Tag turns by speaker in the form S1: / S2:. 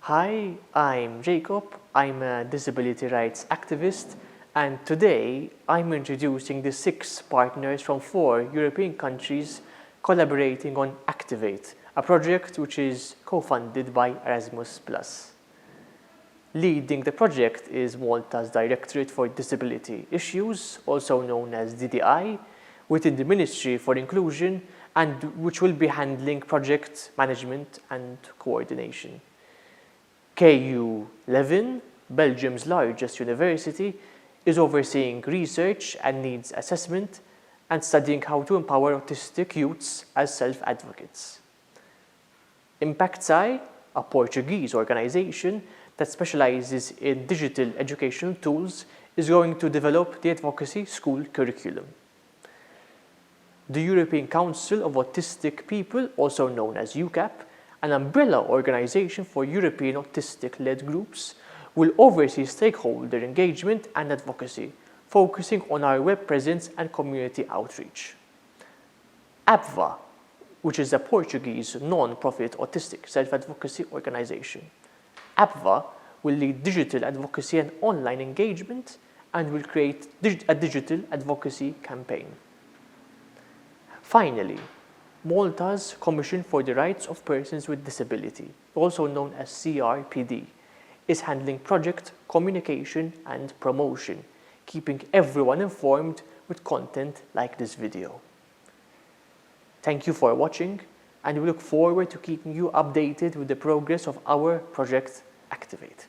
S1: Hi, I'm Jacob. I'm a disability rights activist, and today I'm introducing the 6 partners from 4 European countries collaborating on Activate, a project which is co-funded by Erasmus+. Leading the project is Malta's Directorate for Disability Issues, also known as DDI, within the Ministry for Inclusion, and which will be handling project management and coordination. KU Leuven, Belgium's largest university, is overseeing research and needs assessment and studying how to empower autistic youths as self-advocates. ImpactSci, a Portuguese organization that specializes in digital educational tools, is going to develop the advocacy school curriculum. The European Council of Autistic People, also known as UCAP, an umbrella organization for European autistic-led groups, will oversee stakeholder engagement and advocacy, focusing on our web presence and community outreach. ABVA, which is a Portuguese non-profit autistic self-advocacy organization. ABVA will lead digital advocacy and online engagement and will create a digital advocacy campaign. Finally, Malta's Commission for the Rights of Persons with Disability, also known as CRPD, is handling project communication and promotion, keeping everyone informed with content like this video. Thank you for watching, and we look forward to keeping you updated with the progress of our project Activate.